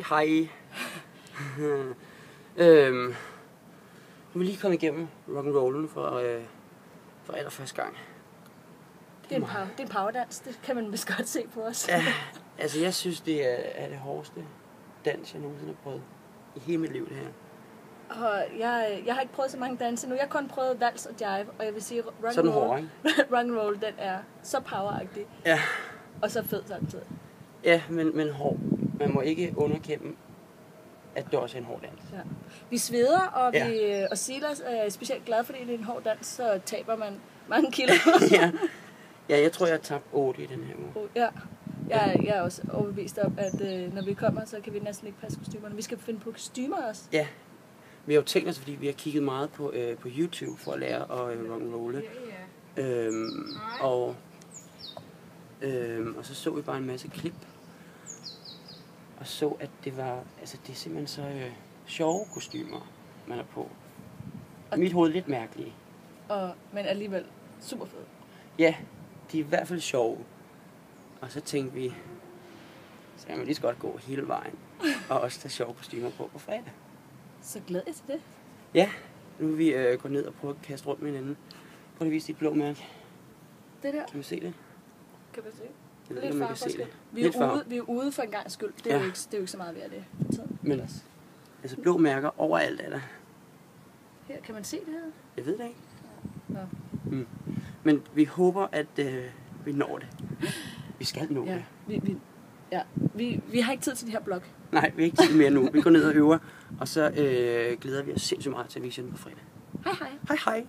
Hej. Nu er vi lige kommet igennem rock'n'rollen for allerførste gang. Det er en powerdans, det kan man vist godt se på os. Ja, altså jeg synes, det er det hårdeste dans, jeg nogensinde har prøvet i hele mit liv, det her. Og jeg har ikke prøvet så mange danse nu. Jeg har kun prøvet vals og jive, og jeg vil sige, rock'n'roll, den er så poweragtig. Ja. Og så fed samtidig. Ja, men hård. Man må ikke underkende, at det også er en hård dans. Ja. Vi sveder, og Silas er specielt glad, fordi det er en hård dans, så taber man mange kilo. Ja, jeg tror, jeg har tabt 8 i den her uge. Ja. Jeg er også overbevist om, at når vi kommer, så kan vi næsten ikke passe kostymerne. Vi skal finde på kostymer også. Ja. Vi har jo tænkt os, fordi vi har kigget meget på YouTube for at lære at rock'n'rolle. Og så vi bare en masse klip. Og så, at det er simpelthen så sjove kostymer, man er på. Og mit hoved er lidt mærkelige. Men alligevel super fede. Ja, de er i hvert fald sjove. Og så tænkte vi, så kan man lige så godt gå hele vejen. Og også tage sjove kostymer på fredag. Så glæder jeg til det. Ja, nu vil vi gå ned og prøve at kaste rundt med hinanden. Prøv at vise dit blå mærke. Det der. Kan man se det? Kan man se? Jeg ved ikke, om man kan se det. Vi er ude for en gang skyld. Det er jo ikke så meget værd det. Men altså blå mærker overalt er der. Her, kan man se det her? Jeg ved det ikke. Ja. Men vi håber, at vi når det. Vi skal nå det. Vi har ikke tid til det her blog. Nej, vi har ikke tid mere nu. Vi går ned og øver, og så glæder vi os sindssygt meget til at vise den på fredag. Hej hej. Hej hej.